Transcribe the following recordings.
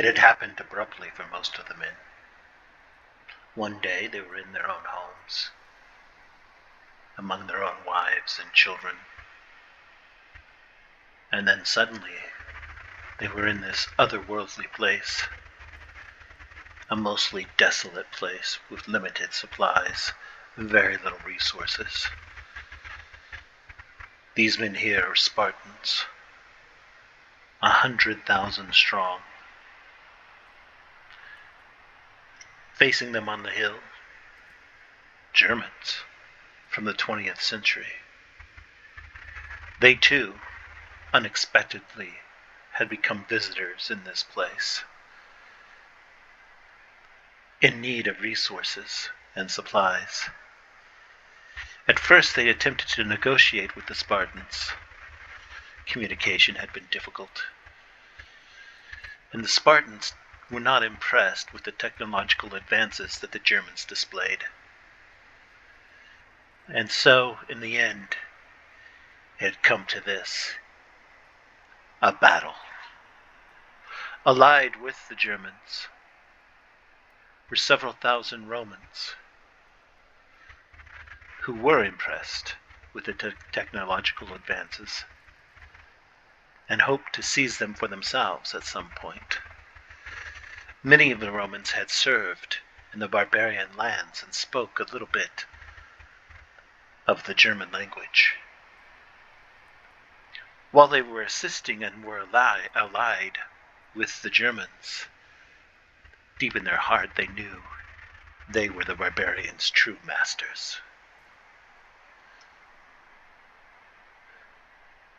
It had happened abruptly for most of the men. One day they were in their own homes, among their own wives and children, and then suddenly they were in this otherworldly place, a mostly desolate place with limited supplies and very little resources. These men here are Spartans, 100,000 strong. Facing them on the hill, Germans from the 20th century. They too, unexpectedly, had become visitors in this place, in need of resources and supplies. At first they attempted to negotiate with the Spartans. Communication had been difficult, and the Spartans were not impressed with the technological advances that the Germans displayed. And so, in the end, it had come to this: a battle. Allied with the Germans were several thousand Romans who were impressed with the technological advances and hoped to seize them for themselves at some point. Many of the Romans had served in the barbarian lands and spoke a little bit of the German language. While they were assisting and were allied with the Germans, deep in their heart they knew they were the barbarians' true masters.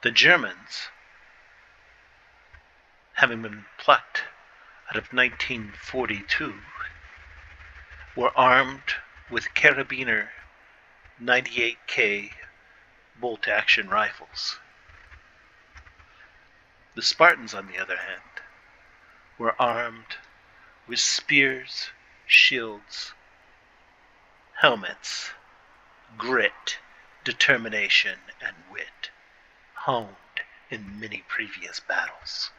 The Germans, having been plucked out of 1942, were armed with carabiner 98K bolt-action rifles. The Spartans, on the other hand, were armed with spears, shields, helmets, grit, determination, and wit, honed in many previous battles.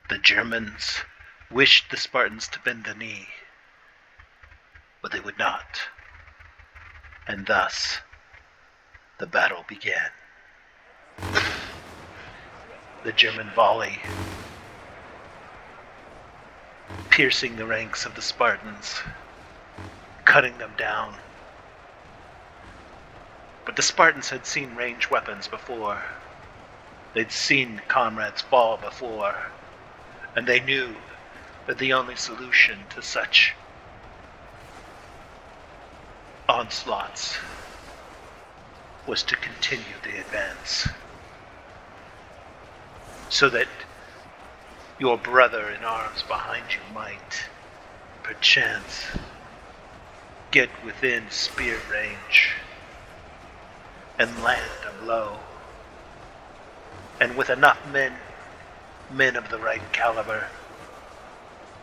The Germans wished the Spartans to bend the knee, but they would not, and thus the battle began. The German volley, piercing the ranks of the Spartans, cutting them down. But the Spartans had seen ranged weapons before. They'd seen comrades fall before, and they knew that the only solution to such onslaughts was to continue the advance, so that your brother in arms behind you might, perchance, get within spear range and land a blow. And with enough men of the right caliber,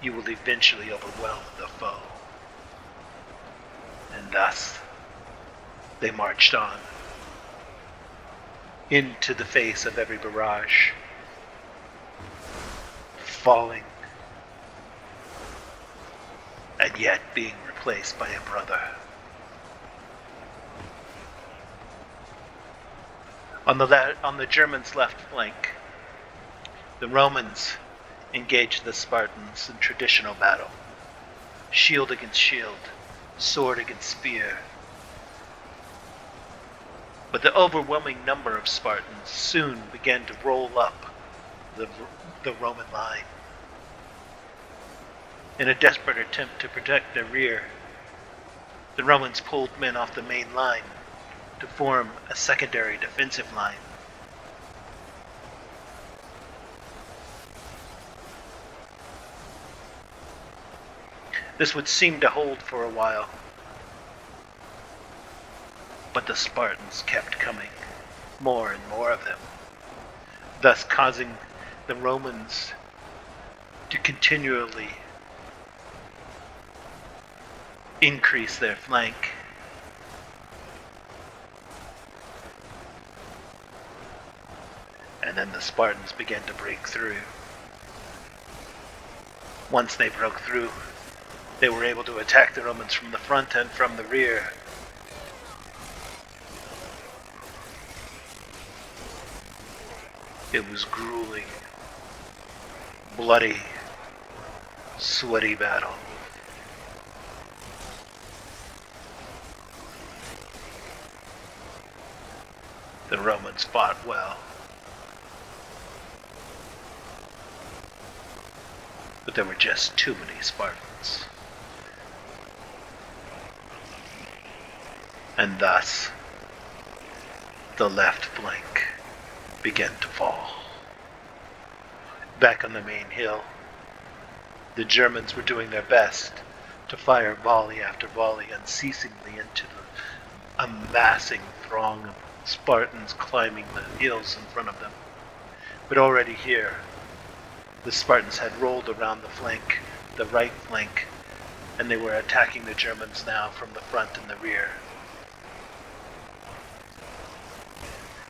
you will eventually overwhelm the foe. And thus, they marched on, into the face of every barrage, falling, and yet being replaced by a brother. On the Germans' left flank, the Romans engaged the Spartans in traditional battle, shield against shield, sword against spear. But the overwhelming number of Spartans soon began to roll up the Roman line. In a desperate attempt to protect their rear, the Romans pulled men off the main line to form a secondary defensive line. This would seem to hold for a while, but the Spartans kept coming, more and more of them, thus causing the Romans to continually increase their flank. And then the Spartans began to break through. Once they broke through, they were able to attack the Romans from the front and from the rear. It was grueling, bloody, sweaty battle. The Romans fought well, but there were just too many Spartans. And thus, the left flank began to fall. Back on the main hill, the Germans were doing their best to fire volley after volley unceasingly into the amassing throng of Spartans climbing the hills in front of them. But already here, the Spartans had rolled around the flank, the right flank, and they were attacking the Germans now from the front and the rear.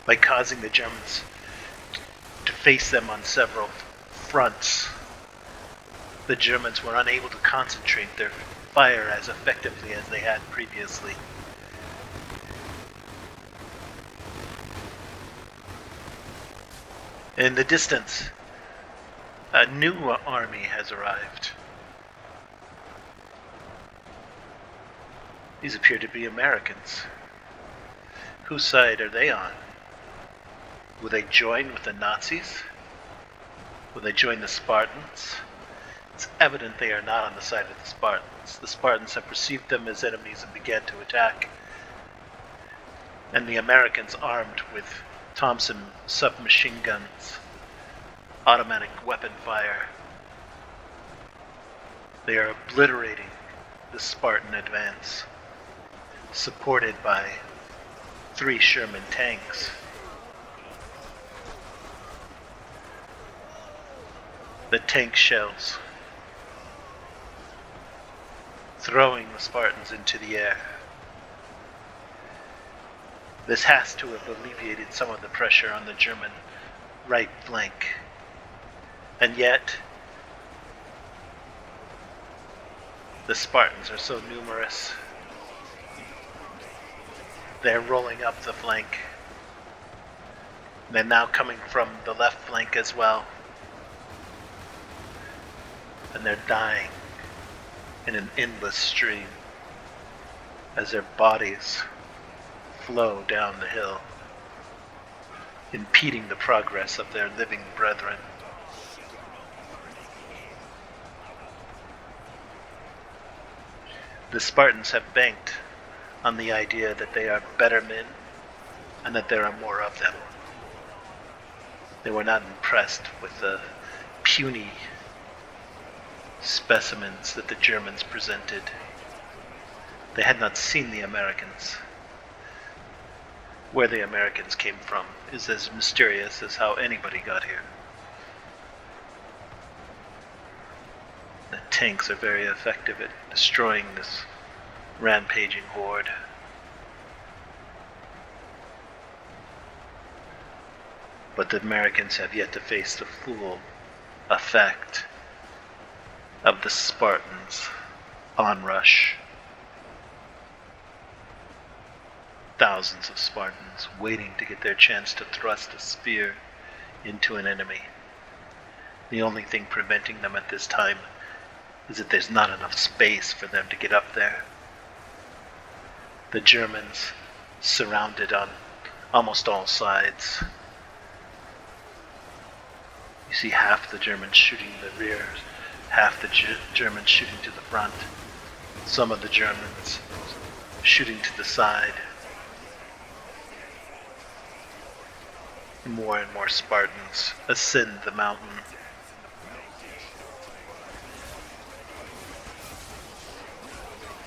By causing the Germans to face them on several fronts, the Germans were unable to concentrate their fire as effectively as they had previously. In the distance, a new army has arrived. These appear to be Americans. Whose side are they on? Will they join with the Nazis? Will they join the Spartans? It's evident they are not on the side of the Spartans. The Spartans have perceived them as enemies and began to attack. And the Americans, armed with Thompson submachine guns, automatic weapon fire, they are obliterating the Spartan advance, supported by 3 Sherman tanks. The tank shells throwing the Spartans into the air. This has to have alleviated some of the pressure on the German right flank. And yet, the Spartans are so numerous, they're rolling up the flank. They're now coming from the left flank as well. And they're dying in an endless stream as their bodies flow down the hill, impeding the progress of their living brethren. The Spartans have banked on the idea that they are better men and that there are more of them. They were not impressed with the puny specimens that the Germans presented. They had not seen the Americans. Where the Americans came from is as mysterious as how anybody got here. The tanks are very effective at destroying this rampaging horde. But the Americans have yet to face the full effect of the Spartans' onrush. Thousands of Spartans waiting to get their chance to thrust a spear into an enemy. The only thing preventing them at this time is that there's not enough space for them to get up there. The Germans surrounded on almost all sides. You see half the Germans shooting the rear, half the Germans shooting to the front, some of the Germans shooting to the side. More and more Spartans ascend the mountain.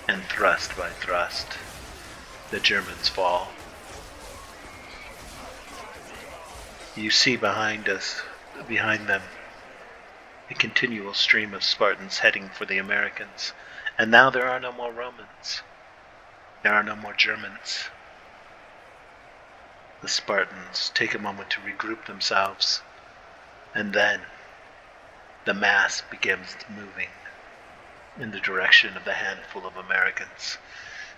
And thrust by thrust, the Germans fall. You see behind them, a continual stream of Spartans heading for the Americans. And now there are no more Romans. There are no more Germans. The Spartans take a moment to regroup themselves, and then the mass begins moving in the direction of the handful of Americans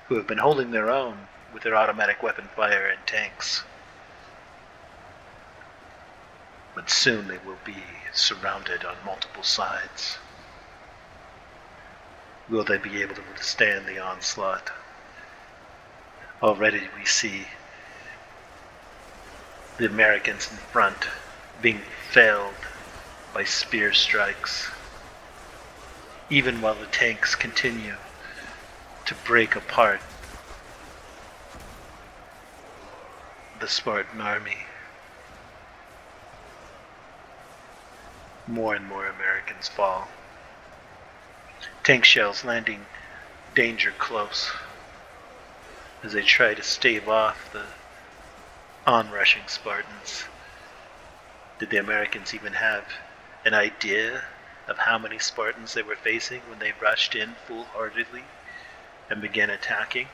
who have been holding their own with their automatic weapon fire and tanks. But soon they will be surrounded on multiple sides. Will they be able to withstand the onslaught? Already we see the Americans in front being felled by spear strikes, even while the tanks continue to break apart the Spartan army. More and more Americans fall. Tank shells landing danger close as they try to stave off the onrushing Spartans. Did the Americans even have an idea of how many Spartans they were facing when they rushed in foolhardily and began attacking?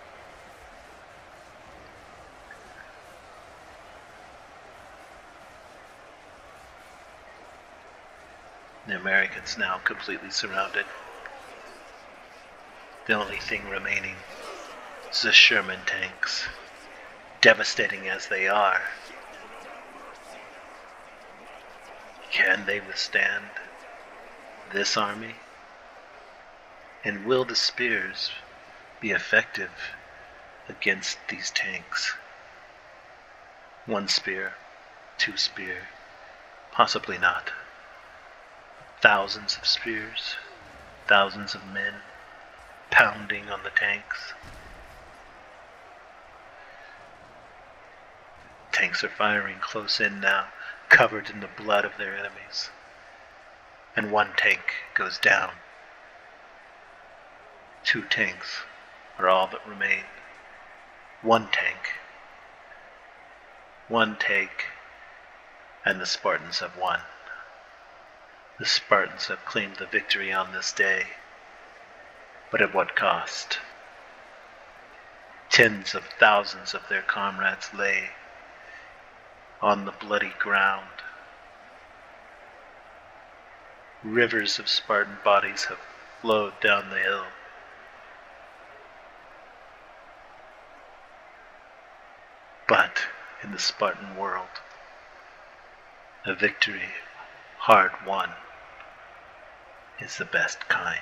The Americans now completely surrounded. The only thing remaining is the Sherman tanks, devastating as they are. Can they withstand this army? And will the spears be effective against these tanks? One spear, two spear, possibly not. Thousands of spears, thousands of men pounding on the tanks. Tanks are firing close in now, covered in the blood of their enemies. And one tank goes down. Two tanks are all that remain. One tank, and the Spartans have won. The Spartans have claimed the victory on this day, but at what cost? Tens of thousands of their comrades lay on the bloody ground. Rivers of Spartan bodies have flowed down the hill. But in the Spartan world, a victory hard won is the best kind.